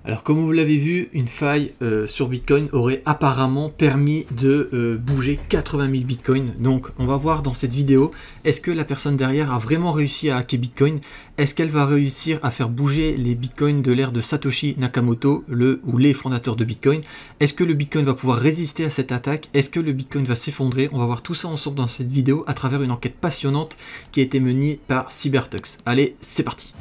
Alors comme vous l'avez vu, une faille sur Bitcoin aurait apparemment permis de bouger 80 000 Bitcoins. Donc on va voir dans cette vidéo, est-ce que la personne derrière a vraiment réussi à hacker Bitcoin? Est-ce qu'elle va réussir à faire bouger les Bitcoins de l'ère de Satoshi Nakamoto, ou les fondateurs de Bitcoin? Est-ce que le Bitcoin va pouvoir résister à cette attaque? Est-ce que le Bitcoin va s'effondrer? On va voir tout ça ensemble dans cette vidéo à travers une enquête passionnante qui a été menée par Cybertux. Allez, c'est parti!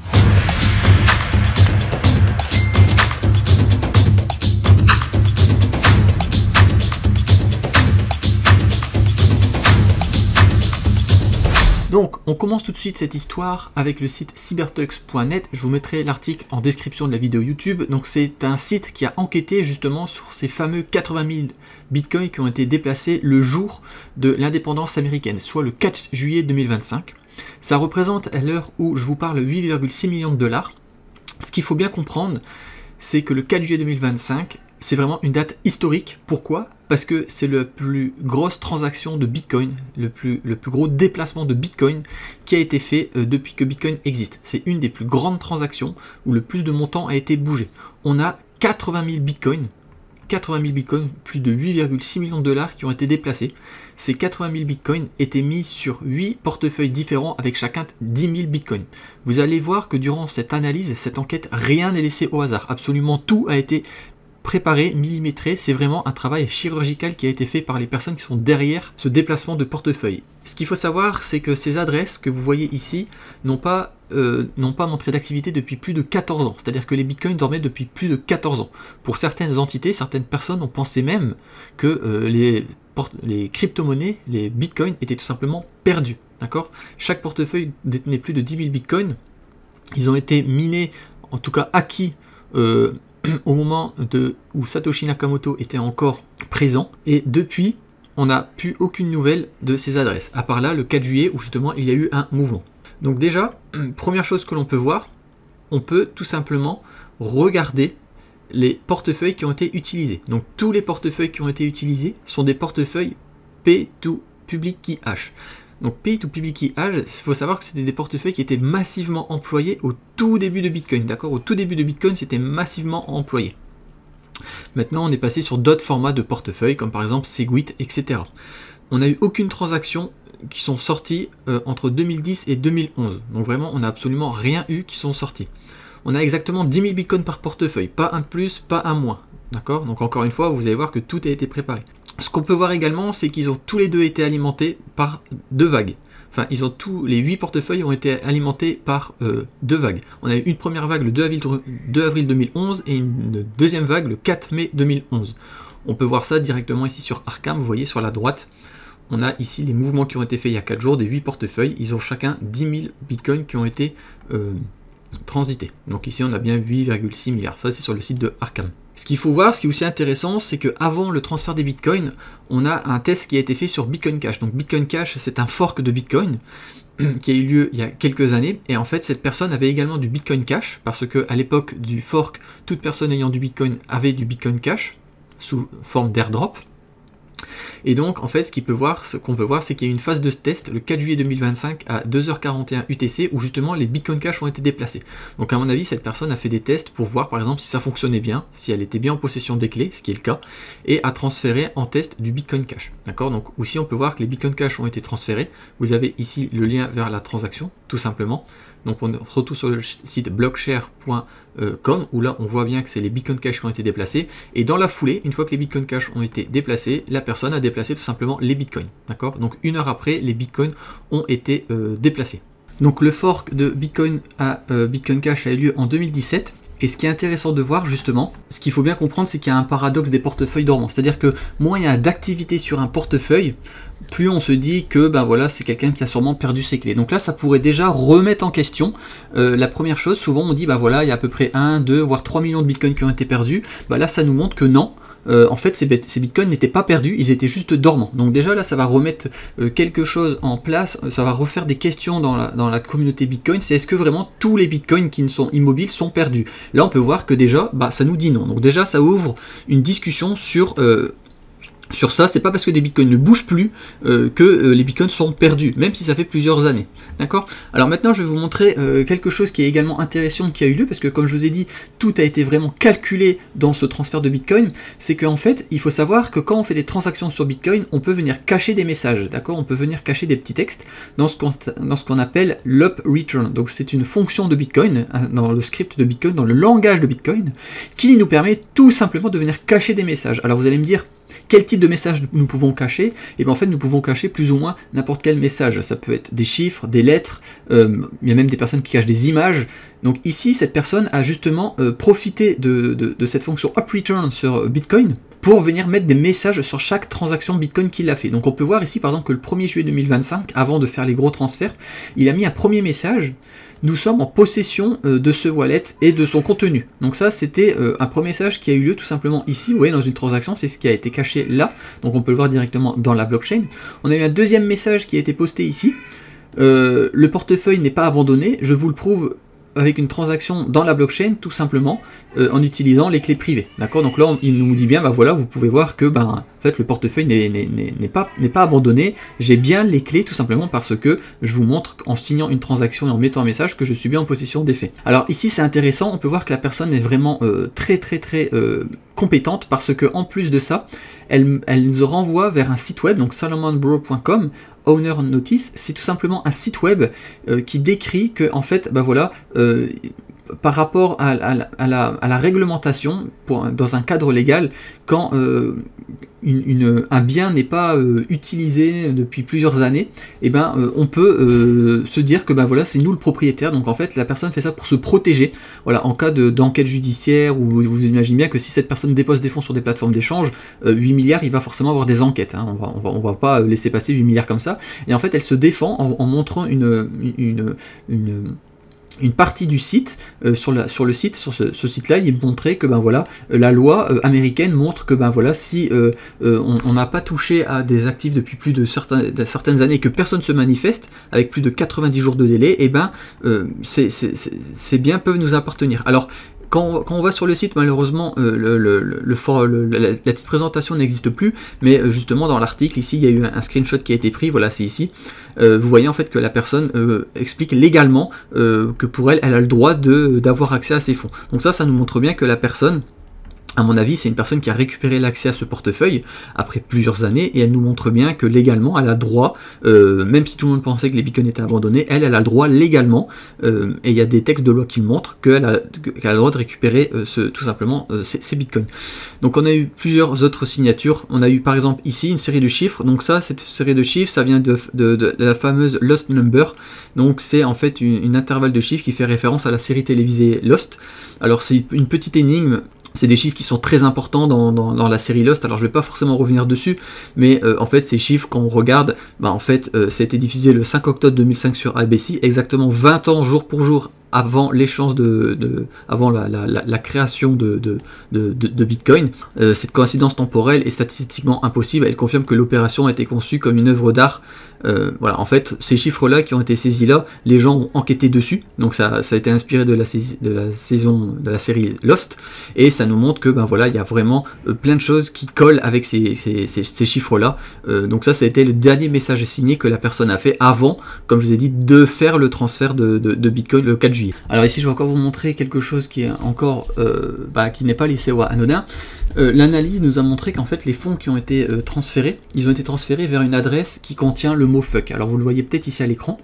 Donc, on commence tout de suite cette histoire avec le site cybertux.net. Je vous mettrai l'article en description de la vidéo YouTube. Donc, c'est un site qui a enquêté justement sur ces fameux 80 000 bitcoins qui ont été déplacés le jour de l'indépendance américaine, soit le 4 juillet 2025. Ça représente, à l'heure où je vous parle, 8,6 millions de dollars. Ce qu'il faut bien comprendre, c'est que le 4 juillet 2025, c'est vraiment une date historique. Pourquoi? Parce que c'est la plus grosse transaction de Bitcoin, le plus gros déplacement de Bitcoin qui a été fait depuis que Bitcoin existe. C'est une des plus grandes transactions où le plus de montant a été bougé. On a 80 000 Bitcoins, plus de 8,6 millions de dollars qui ont été déplacés. Ces 80 000 Bitcoins étaient mis sur 8 portefeuilles différents avec chacun 10 000 Bitcoins. Vous allez voir que durant cette analyse, cette enquête, rien n'est laissé au hasard. Absolument tout a été préparé, millimétré. C'est vraiment un travail chirurgical qui a été fait par les personnes qui sont derrière ce déplacement de portefeuille. Ce qu'il faut savoir, c'est que ces adresses que vous voyez ici n'ont pas montré d'activité depuis plus de 14 ans. C'est-à-dire que les bitcoins dormaient depuis plus de 14 ans. Pour certaines entités, certaines personnes ont pensé même que les crypto-monnaies, les bitcoins, étaient tout simplement perdus. D'accord ? Chaque portefeuille détenait plus de 10 000 bitcoins. Ils ont été minés, en tout cas acquis, au moment où Satoshi Nakamoto était encore présent, et depuis on n'a plus aucune nouvelle de ces adresses, à part là le 4 juillet où justement il y a eu un mouvement. Donc déjà, première chose que l'on peut voir, on peut tout simplement regarder les portefeuilles qui ont été utilisés. Donc tous les portefeuilles qui ont été utilisés sont des portefeuilles Pay to Public Key Hash. Donc Pay to Public Key Hash, il faut savoir que c'était des portefeuilles qui étaient massivement employés au tout début de Bitcoin. D'accord ? Au tout début de Bitcoin, c'était massivement employé. Maintenant, on est passé sur d'autres formats de portefeuilles, comme par exemple Segwit, etc. On n'a eu aucune transaction qui sont sorties entre 2010 et 2011. Donc vraiment, on n'a absolument rien eu qui sont sortis. On a exactement 10 000 Bitcoins par portefeuille, pas un de plus, pas un moins. D'accord ? Donc encore une fois, vous allez voir que tout a été préparé. Ce qu'on peut voir également, c'est qu'ils ont tous les deux été alimentés par deux vagues. Enfin, les 8 portefeuilles ont été alimentés par deux vagues. On a eu une première vague le 2 avril 2011 et une deuxième vague le 4 mai 2011. On peut voir ça directement ici sur Arkham, vous voyez sur la droite. On a ici les mouvements qui ont été faits il y a 4 jours des 8 portefeuilles. Ils ont chacun 10 000 bitcoins qui ont été transités. Donc ici on a bien 8,6 milliards. Ça c'est sur le site de Arkham. Ce qu'il faut voir, ce qui est aussi intéressant, c'est qu'avant le transfert des bitcoins, on a un test qui a été fait sur Bitcoin Cash. Donc Bitcoin Cash, c'est un fork de Bitcoin qui a eu lieu il y a quelques années. Et en fait, cette personne avait également du Bitcoin Cash, parce qu'à l'époque du fork, toute personne ayant du Bitcoin avait du Bitcoin Cash sous forme d'airdrop. Et donc, en fait, ce qu'on peut voir, c'est qu'il y a eu une phase de test le 4 juillet 2025 à 2h41 UTC où justement les Bitcoin Cash ont été déplacés. Donc, à mon avis, cette personne a fait des tests pour voir, par exemple, si ça fonctionnait bien, si elle était bien en possession des clés, ce qui est le cas, et a transféré en test du Bitcoin Cash. D'accord ? Donc, aussi, on peut voir que les Bitcoin Cash ont été transférés. Vous avez ici le lien vers la transaction, tout simplement. Donc, on se retrouve sur le site blockshare.com où là, on voit bien que c'est les Bitcoin Cash qui ont été déplacés. Et dans la foulée, une fois que les Bitcoin Cash ont été déplacés, la personne a déplacé tout simplement les Bitcoins. D'accord ? Donc, une heure après, les Bitcoins ont été déplacés. Donc, le fork de Bitcoin à Bitcoin Cash a eu lieu en 2017. Et ce qui est intéressant de voir justement, ce qu'il faut bien comprendre, c'est qu'il y a un paradoxe des portefeuilles dormants. C'est-à-dire que moins il y a d'activité sur un portefeuille, plus on se dit que ben voilà, c'est quelqu'un qui a sûrement perdu ses clés. Donc là, ça pourrait déjà remettre en question la première chose. Souvent, on dit ben voilà, il y a à peu près 1, 2, voire 3 millions de bitcoins qui ont été perdus. Ben là, ça nous montre que non. En fait, ces bitcoins n'étaient pas perdus, ils étaient juste dormants. Donc déjà là, ça va remettre quelque chose en place, ça va refaire des questions dans la communauté bitcoin. C'est est-ce que vraiment tous les bitcoins qui ne sont immobiles sont perdus? Là, on peut voir que déjà, bah, ça nous dit non. Donc déjà, ça ouvre une discussion sur sur ça, c'est pas parce que des bitcoins ne bougent plus que les bitcoins sont perdus, même si ça fait plusieurs années. D'accord? Alors maintenant, je vais vous montrer quelque chose qui est également intéressant qui a eu lieu, parce que comme je vous ai dit, tout a été vraiment calculé dans ce transfert de bitcoin. C'est qu'en fait, il faut savoir que quand on fait des transactions sur bitcoin, on peut venir cacher des messages. D'accord? On peut venir cacher des petits textes dans ce qu'on appelle l'up return. Donc c'est une fonction de bitcoin, dans le script de bitcoin, dans le langage de bitcoin, qui nous permet tout simplement de venir cacher des messages. Alors vous allez me dire, quel type de message nous pouvons cacher? Et bien en fait, nous pouvons cacher plus ou moins n'importe quel message. Ça peut être des chiffres, des lettres, il y a même des personnes qui cachent des images. Donc ici, cette personne a justement profité de cette fonction UpReturn sur Bitcoin pour venir mettre des messages sur chaque transaction Bitcoin qu'il a fait. Donc on peut voir ici par exemple que le 1er juillet 2025, avant de faire les gros transferts, il a mis un premier message. Nous sommes en possession de ce wallet et de son contenu. Donc ça, c'était un premier message qui a eu lieu tout simplement ici. Vous voyez, dans une transaction, c'est ce qui a été caché là. Donc on peut le voir directement dans la blockchain. On a eu un deuxième message qui a été posté ici. Le portefeuille n'est pas abandonné. Je vous le prouve avec une transaction dans la blockchain, tout simplement, en utilisant les clés privées. D'accord? Donc là, il nous dit bien, bah voilà, vous pouvez voir que en fait, le portefeuille n'est pas abandonné. J'ai bien les clés, tout simplement parce que je vous montre en signant une transaction et en mettant un message que je suis bien en possession des faits. Alors ici, c'est intéressant, on peut voir que la personne est vraiment très compétente, parce que en plus de ça, elle nous renvoie vers un site web, donc salomonbro.com. Owner Notice, c'est tout simplement un site web qui décrit que, en fait, voilà, par rapport à la réglementation, dans un cadre légal, quand un bien n'est pas utilisé depuis plusieurs années, et on peut se dire que voilà, c'est nous le propriétaire. Donc en fait, la personne fait ça pour se protéger. Voilà, en cas d'enquête judiciaire, ou vous imaginez bien que si cette personne dépose des fonds sur des plateformes d'échange, 8 milliards, il va forcément avoir des enquêtes. Hein. On va pas laisser passer 8 milliards comme ça. Et en fait, elle se défend en montrant une partie du site, sur le site, sur ce site-là, il est montré que voilà, la loi américaine montre que voilà, si on n'a pas touché à des actifs depuis plus de certaines années, que personne se manifeste, avec plus de 90 jours de délai, et ces biens peuvent nous appartenir. Alors, quand on va sur le site, malheureusement, la petite présentation n'existe plus, mais justement dans l'article, ici, il y a eu un screenshot qui a été pris, voilà, c'est ici. Vous voyez en fait que la personne explique légalement que pour elle, elle a le droit d'avoir accès à ces fonds. Donc ça nous montre bien que la personne, à mon avis, c'est une personne qui a récupéré l'accès à ce portefeuille après plusieurs années, et elle nous montre bien que légalement, elle a le droit, même si tout le monde pensait que les bitcoins étaient abandonnés, elle a le droit légalement, et il y a des textes de loi qui le montrent, qu'elle a le droit de récupérer tout simplement ces bitcoins. Donc on a eu plusieurs autres signatures. On a eu par exemple ici une série de chiffres. Donc ça, cette série de chiffres, ça vient de la fameuse Lost Number. Donc c'est en fait une intervalle de chiffres qui fait référence à la série télévisée Lost. Alors c'est une petite énigme. C'est des chiffres qui sont très importants dans la série Lost. Alors je vais pas forcément revenir dessus, mais en fait ces chiffres, quand on regarde, en fait ça a été diffusé le 5 octobre 2005 sur ABC, exactement 20 ans jour pour jour avant l'échéance avant la création de Bitcoin. Cette coïncidence temporelle est statistiquement impossible. Elle confirme que l'opération a été conçue comme une œuvre d'art. Voilà, en fait, ces chiffres-là qui ont été saisis là, les gens ont enquêté dessus. Donc ça a été inspiré de la série Lost, et ça nous montre que voilà, il y a vraiment plein de choses qui collent avec ces chiffres-là. Donc ça a été le dernier message signé que la personne a fait avant, comme je vous ai dit, de faire le transfert de Bitcoin le 4 juillet. Alors ici, je vais encore vous montrer quelque chose qui est encore qui n'est pas laissé au anodin. L'analyse nous a montré qu'en fait les fonds qui ont été transférés, ils ont été transférés vers une adresse qui contient le mot fuck. Alors vous le voyez peut-être ici à l'écran.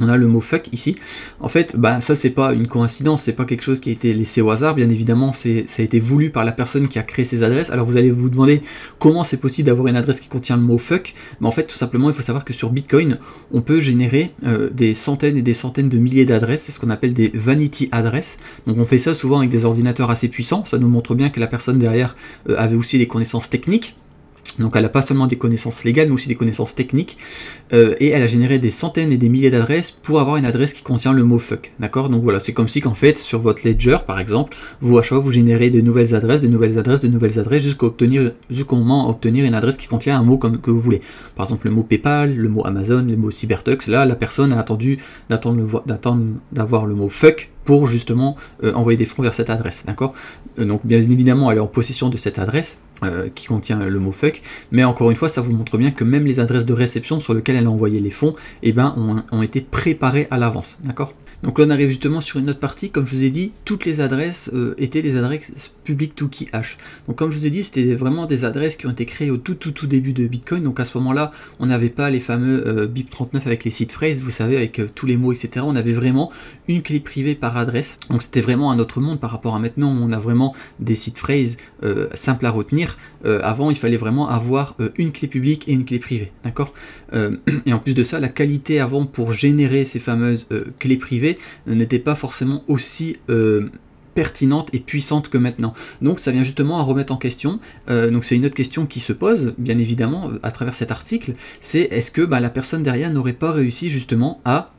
On a le mot fuck ici. En fait, ça c'est pas une coïncidence, c'est pas quelque chose qui a été laissé au hasard. Bien évidemment, ça a été voulu par la personne qui a créé ces adresses. Alors vous allez vous demander comment c'est possible d'avoir une adresse qui contient le mot fuck. Mais en fait, tout simplement, il faut savoir que sur Bitcoin, on peut générer des centaines et des centaines de milliers d'adresses. C'est ce qu'on appelle des vanity addresses. Donc on fait ça souvent avec des ordinateurs assez puissants. Ça nous montre bien que la personne derrière avait aussi des connaissances techniques. Donc elle n'a pas seulement des connaissances légales, mais aussi des connaissances techniques, et elle a généré des centaines et des milliers d'adresses pour avoir une adresse qui contient le mot fuck, d'accord? Donc voilà, c'est comme si qu'en fait, sur votre ledger, par exemple, à chaque fois vous générez de nouvelles adresses, jusqu'au moment d'obtenir une adresse qui contient un mot que vous voulez. Par exemple, le mot PayPal, le mot Amazon, le mot Cybertux. Là, la personne a attendu d'avoir le mot fuck pour justement envoyer des fonds vers cette adresse, d'accord? Donc bien évidemment, elle est en possession de cette adresse, qui contient le mot fuck, mais encore une fois ça vous montre bien que même les adresses de réception sur lesquelles elle a envoyé les fonds, eh ben, ont été préparées à l'avance, d'accord? Donc là on arrive justement sur une autre partie, comme je vous ai dit, toutes les adresses étaient des adresses public to key hash. Donc comme je vous ai dit, c'était vraiment des adresses qui ont été créées au tout début de Bitcoin, donc à ce moment-là, on n'avait pas les fameux BIP39 avec les seed phrases, vous savez, avec tous les mots, etc. On avait vraiment une clé privée par adresse, donc c'était vraiment un autre monde par rapport à maintenant, où on a vraiment des seed phrases simples à retenir. Avant, il fallait vraiment avoir une clé publique et une clé privée, d'accord? Et en plus de ça, la qualité avant pour générer ces fameuses clés privées n'était pas forcément aussi pertinente et puissante que maintenant. Donc ça vient justement à remettre en question. Donc c'est une autre question qui se pose, bien évidemment, à travers cet article, c'est est-ce que la personne derrière n'aurait pas réussi justement à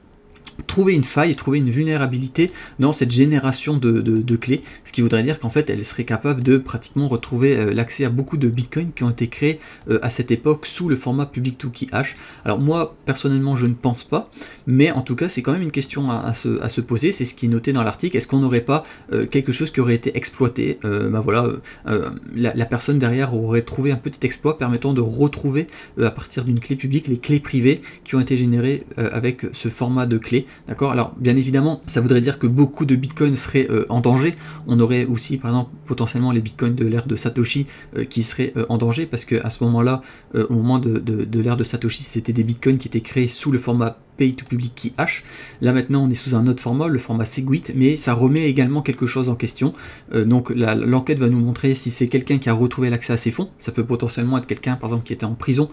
trouver une faille, trouver une vulnérabilité dans cette génération de clés, ce qui voudrait dire qu'en fait elle serait capable de pratiquement retrouver l'accès à beaucoup de bitcoins qui ont été créés à cette époque sous le format public to key hash. Alors moi personnellement je ne pense pas, mais en tout cas c'est quand même une question à se poser, c'est ce qui est noté dans l'article. Est-ce qu'on n'aurait pas quelque chose qui aurait été exploité, voilà, la personne derrière aurait trouvé un petit exploit permettant de retrouver à partir d'une clé publique les clés privées qui ont été générées avec ce format de clé. D'accord. Alors bien évidemment ça voudrait dire que beaucoup de bitcoins seraient en danger. On aurait aussi par exemple potentiellement les bitcoins de l'ère de Satoshi qui seraient en danger, parce que à ce moment là, au moment de l'ère de Satoshi, c'était des bitcoins qui étaient créés sous le format Pay to Public Key Hash. Là maintenant on est sous un autre format, le format Segwit, mais ça remet également quelque chose en question. Donc l'enquête va nous montrer si c'est quelqu'un qui a retrouvé l'accès à ses fonds. Ça peut potentiellement être quelqu'un par exemple qui était en prison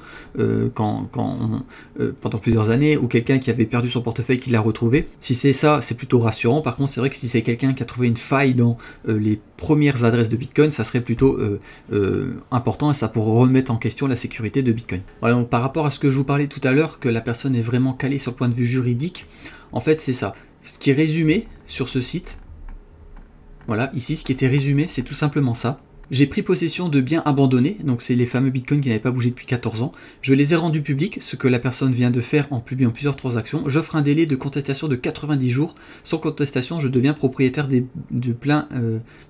pendant plusieurs années, ou quelqu'un qui avait perdu son portefeuille qui l'a retrouvé. Si c'est ça, c'est plutôt rassurant. Par contre c'est vrai que si c'est quelqu'un qui a trouvé une faille dans les premières adresses de Bitcoin, ça serait plutôt important, et ça pourrait remettre en question la sécurité de Bitcoin. Voilà, donc par rapport à ce que je vous parlais tout à l'heure, que la personne est vraiment calée sur le point de vue juridique, en fait c'est ça. Ce qui est résumé sur ce site, voilà, ici ce qui était résumé, c'est tout simplement ça. J'ai pris possession de biens abandonnés, donc c'est les fameux bitcoins qui n'avaient pas bougé depuis 14 ans. Je les ai rendus publics, ce que la personne vient de faire en publiant plusieurs transactions. J'offre un délai de contestation de 90 jours. Sans contestation, je deviens propriétaire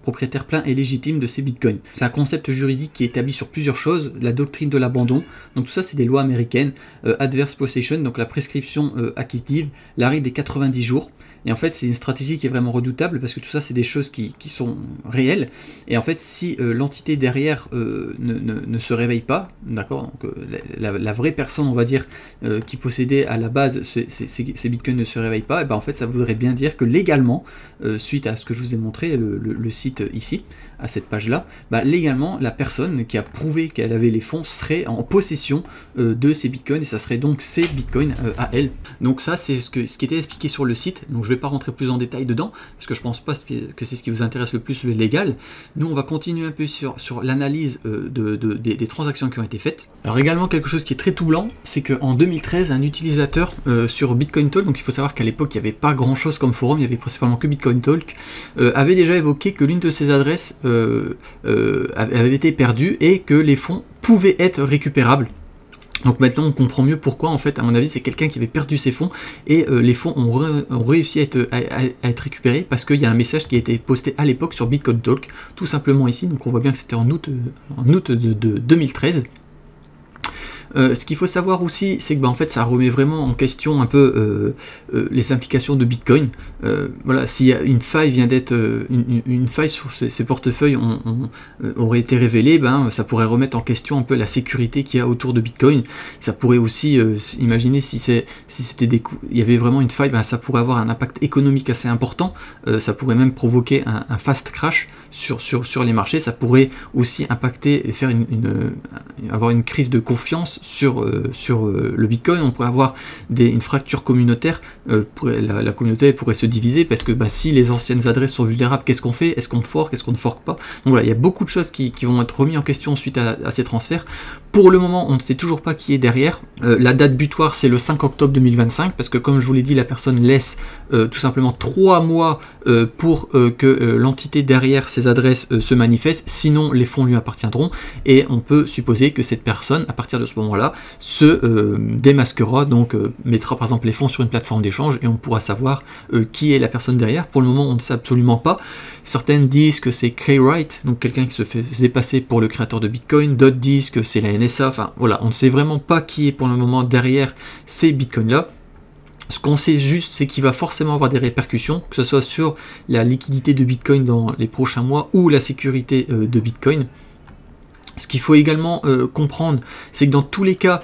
propriétaire plein et légitime de ces bitcoins. C'est un concept juridique qui est établi sur plusieurs choses. La doctrine de l'abandon, donc tout ça c'est des lois américaines. Adverse possession, donc la prescription acquisitive, la règle des 90 jours. Et en fait c'est une stratégie qui est vraiment redoutable, parce que tout ça c'est des choses qui sont réelles. Et en fait si l'entité derrière ne se réveille pas, d'accord, donc la vraie personne on va dire qui possédait à la base ces bitcoins ne se réveille pas, et ben en fait ça voudrait bien dire que légalement, suite à ce que je vous ai montré, le site ici, à cette page là, légalement la personne qui a prouvé qu'elle avait les fonds serait en possession de ces bitcoins, et ça serait donc ces bitcoins à elle. Donc ça c'est ce qui était expliqué sur le site. Donc je vais pas rentrer plus en détail dedans, parce que je pense pas que c'est ce qui vous intéresse le plus, le légal. Nous on va continuer un peu sur l'analyse des transactions qui ont été faites. Alors également quelque chose qui est très troublant, c'est qu'en 2013 un utilisateur sur Bitcoin Talk, donc il faut savoir qu'à l'époque il n'y avait pas grand chose comme forum, il y avait principalement que Bitcoin Talk, avait déjà évoqué que l'une de ses adresses avait été perdue et que les fonds pouvaient être récupérables. Donc maintenant on comprend mieux pourquoi, en fait à mon avis c'est quelqu'un qui avait perdu ses fonds, et les fonds ont réussi à être récupérés parce qu'il y a un message qui a été posté à l'époque sur Bitcoin Talk, tout simplement ici. Donc on voit bien que c'était en août de 2013. Ce qu'il faut savoir aussi, c'est que en fait ça remet vraiment en question un peu les implications de Bitcoin. Voilà, si une faille vient d'être une faille sur ces portefeuilles aurait été révélée, ça pourrait remettre en question un peu la sécurité qu'il y a autour de Bitcoin. Ça pourrait aussi imaginer si c'était il y avait vraiment une faille, ça pourrait avoir un impact économique assez important. Ça pourrait même provoquer un fast crash sur les marchés. Ça pourrait aussi impacter et faire avoir une crise de confiance sur le Bitcoin. On pourrait avoir une fracture communautaire, la communauté pourrait se diviser, parce que si les anciennes adresses sont vulnérables, qu'est-ce qu'on fait? Est-ce qu'on fork? Est-ce qu'on ne fork pas? Donc voilà, il y a beaucoup de choses qui vont être remis en question suite à ces transferts. Pour le moment, on ne sait toujours pas qui est derrière. La date butoir, c'est le 5 octobre 2025, parce que comme je vous l'ai dit, la personne laisse tout simplement 3 mois pour que l'entité derrière ces adresses se manifeste, sinon les fonds lui appartiendront, et on peut supposer que cette personne, à partir de ce moment moment-là, se démasquera, donc mettra par exemple les fonds sur une plateforme d'échange et on pourra savoir qui est la personne derrière. Pour le moment, on ne sait absolument pas. Certaines disent que c'est Kay Wright, donc quelqu'un qui se faisait passer pour le créateur de Bitcoin, d'autres disent que c'est la NSA, enfin voilà, on ne sait vraiment pas qui est pour le moment derrière ces Bitcoins-là. Ce qu'on sait juste, c'est qu'il va forcément avoir des répercussions, que ce soit sur la liquidité de Bitcoin dans les prochains mois ou la sécurité de Bitcoin. Ce qu'il faut également comprendre, c'est que dans tous les cas,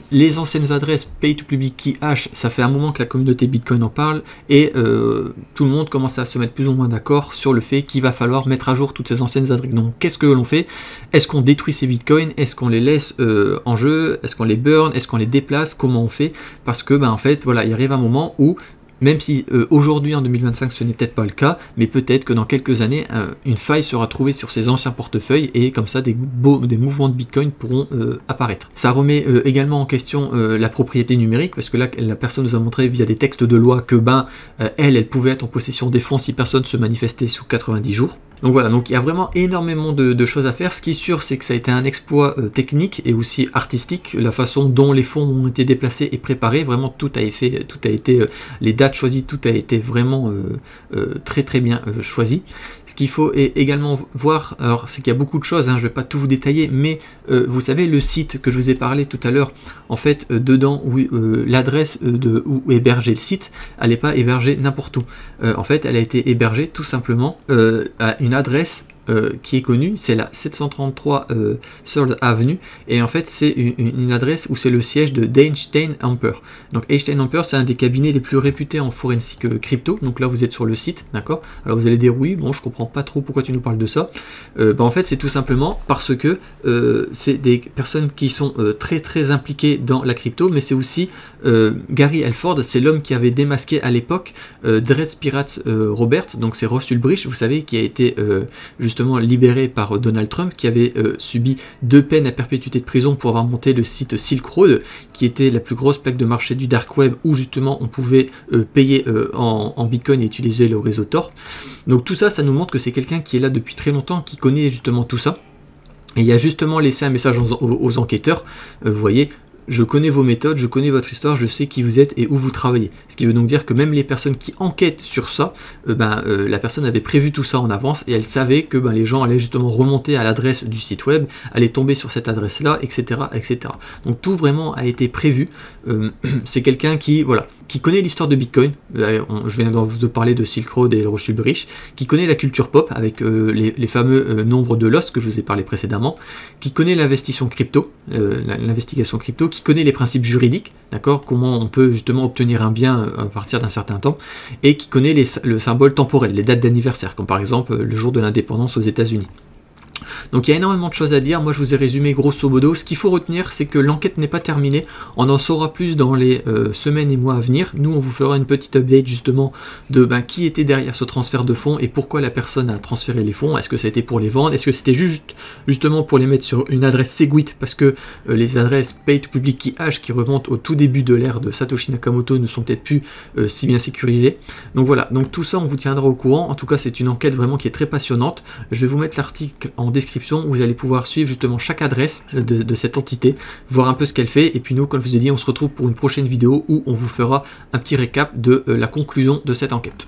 les anciennes adresses Pay to Public Key Hash, ça fait un moment que la communauté Bitcoin en parle, et tout le monde commence à se mettre plus ou moins d'accord sur le fait qu'il va falloir mettre à jour toutes ces anciennes adresses. Donc qu'est-ce que l'on fait? Est-ce qu'on détruit ces Bitcoins? Est-ce qu'on les laisse en jeu? Est-ce qu'on les burn? Est-ce qu'on les déplace? Comment on fait? Parce que en fait, voilà, il arrive un moment où même si aujourd'hui en 2025 ce n'est peut-être pas le cas, mais peut-être que dans quelques années une faille sera trouvée sur ces anciens portefeuilles et comme ça des mouvements de Bitcoin pourront apparaître. Ça remet également en question la propriété numérique, parce que là la personne nous a montré via des textes de loi que elle pouvait être en possession des fonds si personne se manifestait sous 90 jours. Donc voilà, donc il y a vraiment énormément de choses à faire. Ce qui est sûr, c'est que ça a été un exploit technique et aussi artistique, la façon dont les fonds ont été déplacés et préparés. Vraiment, tout a été les dates choisies, tout a été vraiment très très bien choisi. Ce qu'il faut également voir, alors c'est qu'il y a beaucoup de choses, je ne vais pas tout vous détailler, mais vous savez le site que je vous ai parlé tout à l'heure, en fait dedans où l'adresse où héberger le site, elle n'est pas hébergée n'importe où. En fait, elle a été hébergée tout simplement à une adresse qui est connue, c'est la 733 3rd Avenue, et en fait c'est une adresse où c'est le siège de Einstein Amper. Donc Einstein Amper, c'est un des cabinets les plus réputés en forensique crypto. Donc là vous êtes sur le site, d'accord. Alors vous allez dire oui, bon je comprends pas trop pourquoi tu nous parles de ça. En fait c'est tout simplement parce que c'est des personnes qui sont très très impliquées dans la crypto, mais c'est aussi Gary Elford, c'est l'homme qui avait démasqué à l'époque Dread Pirate Robert, donc c'est Ross Ulbricht, vous savez, qui a été justement libéré par Donald Trump, qui avait subi 2 peines à perpétuité de prison pour avoir monté le site Silk Road, qui était la plus grosse plaque de marché du dark web, où justement on pouvait payer en Bitcoin et utiliser le réseau Tor. Donc tout ça, ça nous montre que c'est quelqu'un qui est là depuis très longtemps, qui connaît justement tout ça. Et il a justement laissé un message aux enquêteurs, vous voyez, je connais vos méthodes, je connais votre histoire, je sais qui vous êtes et où vous travaillez. Ce qui veut donc dire que même les personnes qui enquêtent sur ça, la personne avait prévu tout ça en avance et elle savait que les gens allaient justement remonter à l'adresse du site web, allaient tomber sur cette adresse-là, etc., etc. Donc tout vraiment a été prévu. C'est quelqu'un qui, voilà, qui connaît l'histoire de Bitcoin. Je viens de vous parler de Silk Road et le Ross Ulbricht, qui connaît la culture pop avec les fameux nombres de Lost que je vous ai parlé précédemment, qui connaît l'investigation crypto, qui connaît les principes juridiques, d'accord, comment on peut justement obtenir un bien à partir d'un certain temps, et qui connaît le symbole temporel, les dates d'anniversaire, comme par exemple le jour de l'indépendance aux États-Unis. Donc il y a énormément de choses à dire, moi je vous ai résumé grosso modo. Ce qu'il faut retenir, c'est que l'enquête n'est pas terminée, on en saura plus dans les semaines et mois à venir. Nous on vous fera une petite update justement de qui était derrière ce transfert de fonds et pourquoi la personne a transféré les fonds. Est-ce que c'était pour les vendre? Est-ce que c'était justement pour les mettre sur une adresse Segwit, parce que les adresses Pay to Public Key Hash qui remontent au tout début de l'ère de Satoshi Nakamoto ne sont peut-être plus si bien sécurisées. Donc voilà, donc tout ça on vous tiendra au courant. En tout cas c'est une enquête vraiment qui est très passionnante. Je vais vous mettre l'article en description où vous allez pouvoir suivre justement chaque adresse de cette entité, voir un peu ce qu'elle fait, et puis nous, comme je vous ai dit, on se retrouve pour une prochaine vidéo où on vous fera un petit récap de la conclusion de cette enquête.